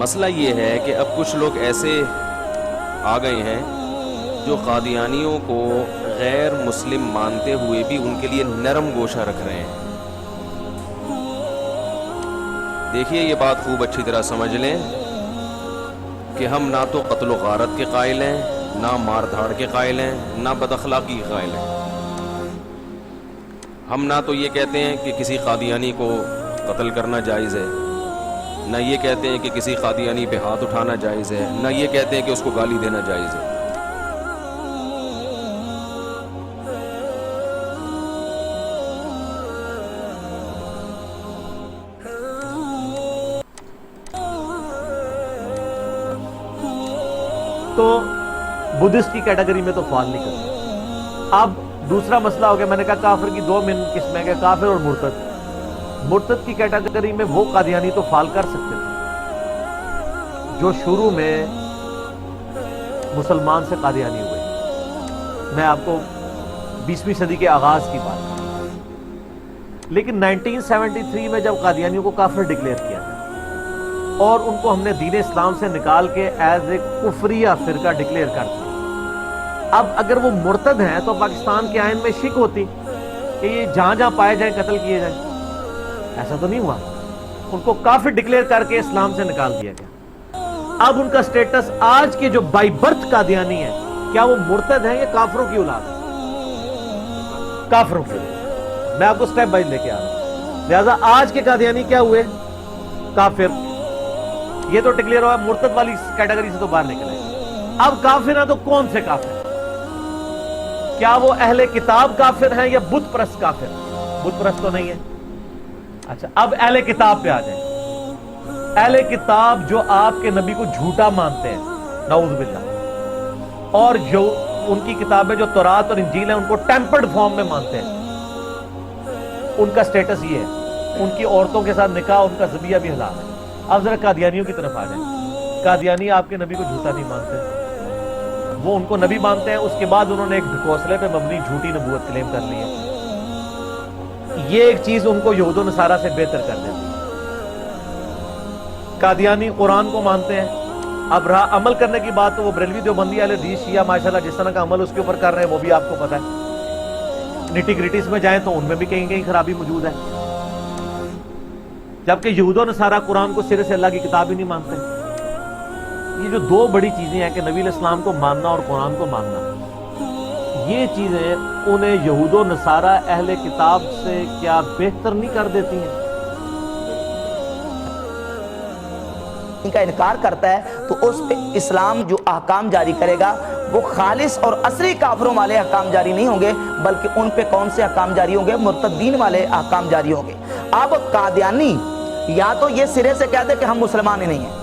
مسئلہ یہ ہے کہ اب کچھ لوگ ایسے آ گئے ہیں جو قادیانیوں کو غیر مسلم مانتے ہوئے بھی ان کے لیے نرم گوشہ رکھ رہے ہیں. دیکھیے یہ بات خوب اچھی طرح سمجھ لیں کہ ہم نہ تو قتل و غارت کے قائل ہیں، نہ مار دھاڑ کے قائل ہیں، نہ بد اخلاقی کے قائل ہیں. ہم نہ تو یہ کہتے ہیں کہ کسی قادیانی کو قتل کرنا جائز ہے، نہ یہ کہتے ہیں کہ کسی قادیانی پہ ہاتھ اٹھانا جائز ہے، نہ یہ کہتے ہیں کہ اس کو گالی دینا جائز ہے. تو بدھسٹ کی کیٹیگری میں تو فال نہیں کرتے. اب دوسرا مسئلہ ہو گیا، میں نے کہا کافر کی دو من قسمیں ہیں، کافر اور مرتد. مرتد کی کیٹیگری میں وہ قادیانی تو فال کر سکتے تھے جو شروع میں مسلمان سے قادیانی ہوئے. میں آپ کو 20ویں صدی کے آغاز کی بات کروں. لیکن 1973 میں جب قادیانیوں کو کافر ڈکلیئر کیا گیا اور ان کو ہم نے دین اسلام سے نکال کے ایز اے کفریہ فرقہ ڈکلیئر کر دیا. اب اگر وہ مرتد ہیں تو پاکستان کے آئین میں شک ہوتی کہ یہ جہاں جہاں پائے جائیں قتل کیے جائیں. ایسا تو نہیں ہوا، ان کو کافر ڈکلیئر کر کے اسلام سے نکال دیا گیا. اب ان کا سٹیٹس آج کے جو بائی برتھ قادیانی ہیں، کیا وہ مرتد ہیں یا کافروں کی اولاد ہے؟ کافروں کی اولاد. میں آپ کو سٹیپ بائی لے کے آ رہا ہوں. لہذا آج کے قادیانی کیا ہوئے؟ کافر. یہ تو ڈکلیئر ہوا، مرتد والی کیٹیگری سے تو باہر نکلے. اب کافر ہیں تو کون سے کافر؟ کیا وہ اہل کتاب کافر ہیں یا بت پرست کافر؟ بت پرست تو نہیں ہے. اچھا اب اہل کتاب پہ آ جائیں. اہل کتاب جو آپ کے نبی کو جھوٹا مانتے ہیں، نعوذ باللہ، اور جو ان کی کتابیں جو تورات اور انجیل ہیں ان کو ٹیمپرڈ فارم میں مانتے ہیں، ان کا سٹیٹس یہ ہے، ان کی عورتوں کے ساتھ نکاح، ان کا ذبیحہ بھی حلال ہے. اب ذرا قادیانیوں کی طرف آ جائیں. قادیانی آپ کے نبی کو جھوٹا نہیں مانتے، وہ ان کو نبی مانتے ہیں. اس کے بعد انہوں نے ایک ڈھکوسلے پہ مبنی جھوٹی نبوت کلیم کر لی ہے. یہ ایک چیز ان کو یہود و نصارہ سے بہتر کر دیتی ہے. قادیانی قرآن کو مانتے ہیں. اب رہا عمل کرنے کی بات تو وہ بریلوی دیوبندی اہل حدیث شیعہ ماشاءاللہ جس طرح کا عمل اس کے اوپر کر رہے ہیں وہ بھی آپ کو پتہ ہے. نٹی گریٹیز میں جائیں تو ان میں بھی کہیں کہیں خرابی موجود ہے. جبکہ یہود و نصارہ قرآن کو سرے سے اللہ کی کتاب ہی نہیں مانتے. یہ جو دو بڑی چیزیں ہیں کہ نبی علیہ السلام کو ماننا اور قرآن کو ماننا، یہ چیزیں انہیں یہود و نصارہ اہل کتاب سے کیا بہتر نہیں کر دیتی ہیں؟ ان کا انکار کرتا ہے تو اس پہ اسلام جو احکام جاری کرے گا وہ خالص اور اصلی کافروں والے احکام جاری نہیں ہوں گے، بلکہ ان پہ کون سے احکام جاری ہوں گے؟ مرتدین والے احکام جاری ہوں گے. اب قادیانی یا تو یہ سرے سے کہتے کہ ہم مسلمان ہی نہیں ہیں.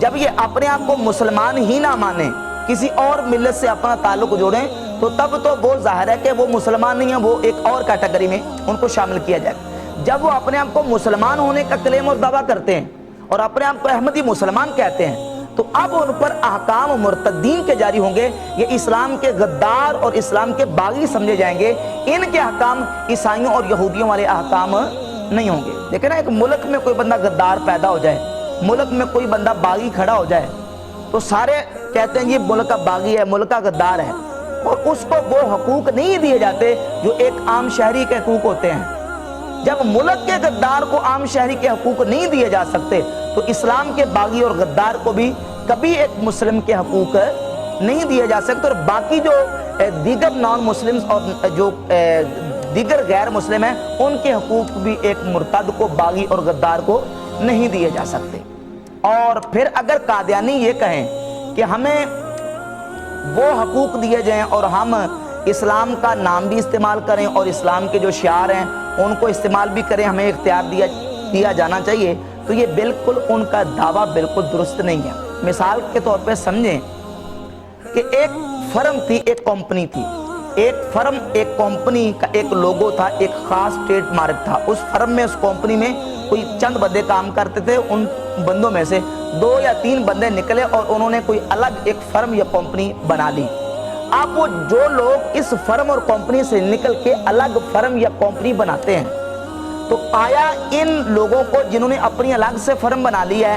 جب یہ اپنے آپ کو مسلمان ہی نہ مانیں، کسی اور ملت سے اپنا تعلق جوڑیں، تو تب تو وہ ظاہر ہے کہ وہ مسلمان نہیں ہیں، وہ ایک اور کیٹیگری میں ان کو شامل کیا جائے. جب وہ اپنے آپ کو مسلمان ہونے کا کلیم اور دعویٰ کرتے ہیں اور اپنے آپ کو احمدی مسلمان کہتے ہیں، تو اب ان پر احکام مرتدین کے جاری ہوں گے. یہ اسلام کے غدار اور اسلام کے باغی سمجھے جائیں گے. ان کے احکام عیسائیوں اور یہودیوں والے احکام نہیں ہوں گے. دیکھیں نا، ایک ملک میں کوئی بندہ غدار پیدا ہو جائے، ملک میں کوئی بندہ باغی کھڑا ہو جائے تو سارے کہتے ہیں یہ ملک کا باغی ہے، ملک کا غدار ہے، اور اس کو وہ حقوق نہیں دیے جاتے جو ایک عام شہری کے حقوق ہوتے ہیں. جب ملک کے غدار کو عام شہری کے حقوق نہیں دیے جا سکتے تو اسلام کے باغی اور غدار کو بھی کبھی ایک مسلم کے حقوق نہیں دیے جا سکتے. اور باقی جو دیگر نان مسلمز اور جو دیگر غیر مسلم ہیں ان کے حقوق بھی ایک مرتد کو، باغی اور غدار کو نہیں دیے جا سکتے. اور پھر اگر قادیانی یہ کہیں کہ ہمیں وہ حقوق دیے جائیں اور ہم اسلام کا نام بھی استعمال کریں اور اسلام کے جو شعار ہیں ان کو استعمال بھی کریں، ہمیں اختیار دیا جانا چاہیے، تو یہ بالکل ان کا دعویٰ بالکل درست نہیں ہے. مثال کے طور پہ سمجھیں کہ ایک فرم تھی، ایک کمپنی تھی. ایک فرم، ایک کمپنی کا ایک لوگو تھا، ایک خاص ٹریڈ مارک تھا. اس فرم میں، اس کمپنی میں کوئی چند بندے کام کرتے تھے. ان بندوں میں سے 2 یا 3 بندے نکلے اور انہوں نے کوئی الگ ایک فرم یا کمپنی بنا لی. اب وہ جو لوگ اس فرم اور کمپنی سے نکل کے الگ فرم یا کمپنی بناتے ہیں، تو آیا ان لوگوں کو جنہوں نے اپنی الگ سے فرم بنا لی ہے،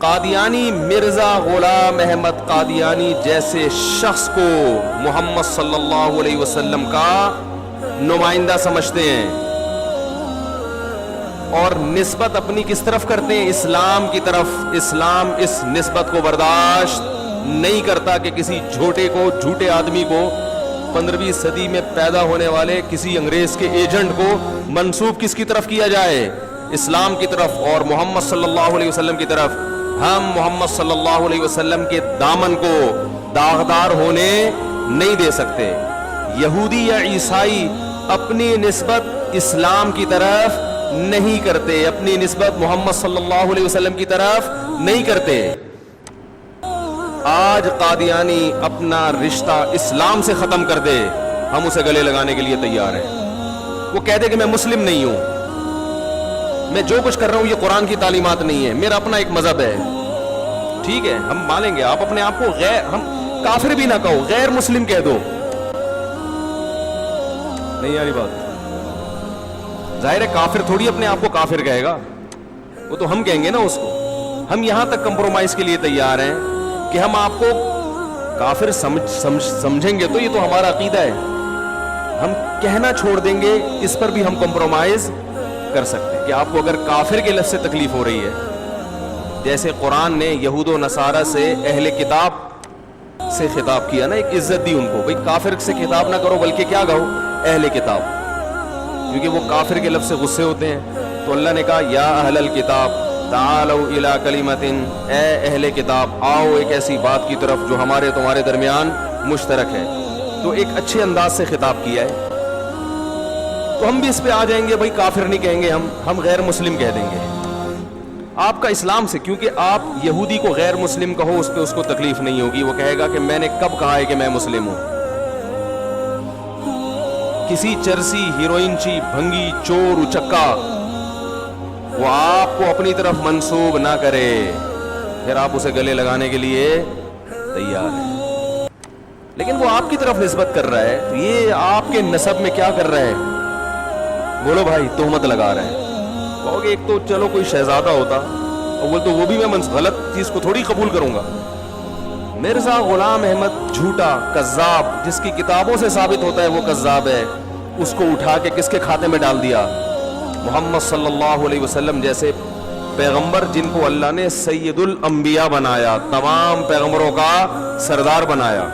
قادیانی مرزا غلام احمد قادیانی جیسے شخص کو محمد صلی اللہ علیہ وسلم کا نمائندہ سمجھتے ہیں اور نسبت اپنی کس طرف کرتے ہیں؟ اسلام کی طرف. اسلام اس نسبت کو برداشت نہیں کرتا کہ کسی جھوٹے آدمی کو 15ویں صدی میں پیدا ہونے والے کسی انگریز کے ایجنٹ کو منسوب کس کی طرف کیا جائے؟ اسلام کی طرف اور محمد صلی اللہ علیہ وسلم کی طرف. ہم محمد صلی اللہ علیہ وسلم کے دامن کو داغدار ہونے نہیں دے سکتے. یہودی یا عیسائی اپنی نسبت اسلام کی طرف نہیں کرتے, اپنی نسبت محمد صلی اللہ علیہ وسلم کی طرف نہیں کرتے. آج قادیانی اپنا رشتہ اسلام سے ختم کر دے, ہم اسے گلے لگانے کے لیے تیار ہیں. وہ کہہ دے کہ میں مسلم نہیں ہوں, میں جو کچھ کر رہا ہوں یہ قرآن کی تعلیمات نہیں ہے, میرا اپنا ایک مذہب ہے. ٹھیک ہے, ہم مانیں گے. آپ اپنے آپ کو ہم کافر بھی نہ کہو, غیر مسلم کہہ دو. نہیں یاری بات, ظاہر ہے کافر تھوڑی اپنے آپ کو کافر کہے گا, وہ تو ہم کہیں گے نا اس کو. ہم یہاں تک کمپرومائز کے لیے تیار ہیں کہ ہم آپ کو کافر سمجھیں گے تو یہ تو ہمارا عقیدہ ہے, ہم کہنا چھوڑ دیں گے, اس پر بھی ہم کمپرومائز کر سکتے ہیں کہ آپ کو اگر کافر کے لفظ سے تکلیف ہو رہی ہے, جیسے قرآن نے یہود و نصارہ سے اہل کتاب سے خطاب کیا نا, ایک عزت دی ان کو, بھئی کافر سے خطاب نہ کرو بلکہ کیا کہو, اہل کتاب, کیونکہ وہ کافر کے لفظ سے غصے ہوتے ہیں. تو اللہ نے کہا یا اہل الکتاب تعالوا الی کلمۃ, اے اہل کتاب آؤ ایک ایسی بات کی طرف جو ہمارے تمہارے درمیان مشترک ہے. تو ایک اچھے انداز سے خطاب کیا ہے. تو ہم بھی اس پہ آ جائیں گے, بھائی کافر نہیں کہیں گے, ہم غیر مسلم کہہ دیں گے. آپ کا اسلام سے, کیونکہ آپ یہودی کو غیر مسلم کہو اس پہ اس کو تکلیف نہیں ہوگی, وہ کہے گا کہ میں نے کب کہا ہے کہ میں مسلم ہوں. کسی چرسی, ہیروئن چی, بھنگی, چور, اچکا وہ آپ کو اپنی طرف منسوب نہ کرے, پھر آپ اسے گلے لگانے کے لیے تیار ہیں. لیکن وہ آپ کی طرف نسبت کر رہا ہے, تو یہ آپ کے نسب میں کیا کر رہا ہے؟ بولو بھائی, تہمت لگا رہا ہے. کہو گے ایک تو چلو کوئی شہزادہ ہوتا, اور وہ بھی میں غلط چیز کو تھوڑی قبول کروں گا. مرزا غلام احمد جھوٹا, کذاب, جس کی کتابوں سے ثابت ہوتا ہے وہ کذاب ہے, اس کو اٹھا کے کس کے کھاتے میں ڈال دیا؟ محمد صلی اللہ علیہ وسلم جیسے پیغمبر جن کو اللہ نے سید الانبیاء بنایا, تمام پیغمبروں کا سردار بنایا.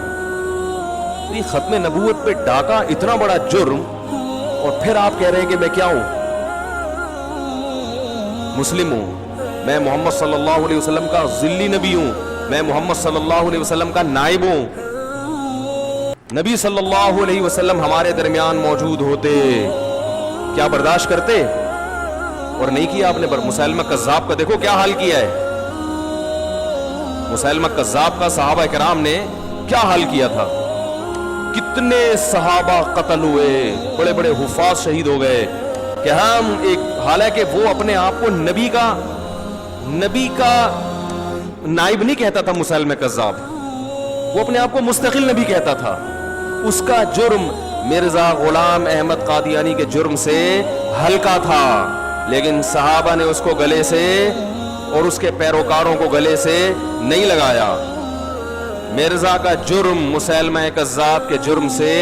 یہ ختم نبوت پہ ڈاکہ اتنا بڑا جرم, اور پھر آپ کہہ رہے ہیں کہ میں کیا ہوں؟ مسلم ہوں, میں محمد صلی اللہ علیہ وسلم کا ذلی نبی ہوں, میں محمد صلی اللہ علیہ وسلم کا نائب ہوں. نبی صلی اللہ علیہ وسلم ہمارے درمیان موجود ہوتے, کیا برداشت کرتے؟ اور نہیں کیا آپ نے. مسیلمہ کذاب کا دیکھو کیا حال کیا ہے. مسیلمہ کذاب کا صحابہ کرام نے کیا حال کیا تھا, کتنے صحابہ قتل ہوئے, بڑے بڑے حفاظ شہید ہو گئے. کہ ہم ایک, حالانکہ وہ اپنے آپ کو نبی کا نائب نہیں کہتا تھا مسیلمہ کذاب, وہ اپنے آپ کو مستقل نبی کہتا تھا. اس کا جرم مرزا غلام احمد قادیانی کے جرم سے ہلکا تھا, لیکن صحابہ نے اس کو گلے سے اور اس کے پیروکاروں کو گلے سے نہیں لگایا. مرزا کا جرم مسیلمہ کذاب کے جرم سے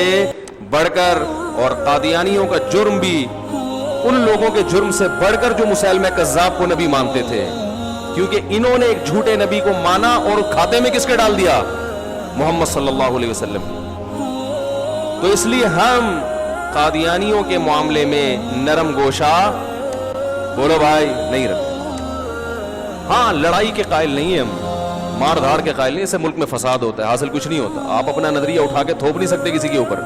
بڑھ کر, اور قادیانیوں کا جرم بھی ان لوگوں کے جرم سے بڑھ کر جو مسیلمہ کذاب کو نبی مانتے تھے, کیونکہ انہوں نے ایک جھوٹے نبی کو مانا اور کھاتے میں کس کے ڈال دیا؟ محمد صلی اللہ علیہ وسلم. تو اس لیے ہم قادیانیوں کے معاملے میں نرم گوشہ, بولو بھائی, نہیں رکھتے. ہاں لڑائی کے قائل نہیں ہیں ہم, مار دھاڑ کے قائل نہیں, اس سے ملک میں فساد ہوتا ہے, حاصل کچھ نہیں ہوتا. آپ اپنا نظریہ اٹھا کے تھوپ نہیں سکتے کسی کے اوپر.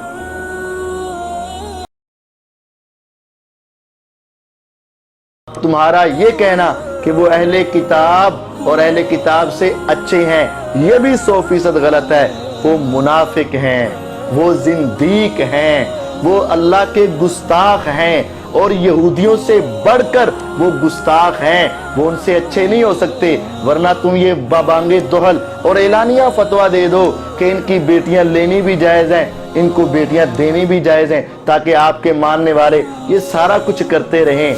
تمہارا یہ کہنا کہ وہ اہل کتاب اور اہل کتاب سے اچھے ہیں, یہ بھی 100% غلط ہے. وہ منافق ہیں, وہ زندیق ہیں, وہ اللہ کے گستاخ ہیں, اور یہودیوں سے بڑھ کر وہ گستاخ ہیں. وہ ان سے اچھے نہیں ہو سکتے, ورنہ تم یہ بابانگے دہل اور اعلانیہ فتویٰ دے دو کہ ان کی بیٹیاں لینی بھی جائز ہیں, ان کو بیٹیاں دینی بھی جائز ہیں, تاکہ آپ کے ماننے والے یہ سارا کچھ کرتے رہیں.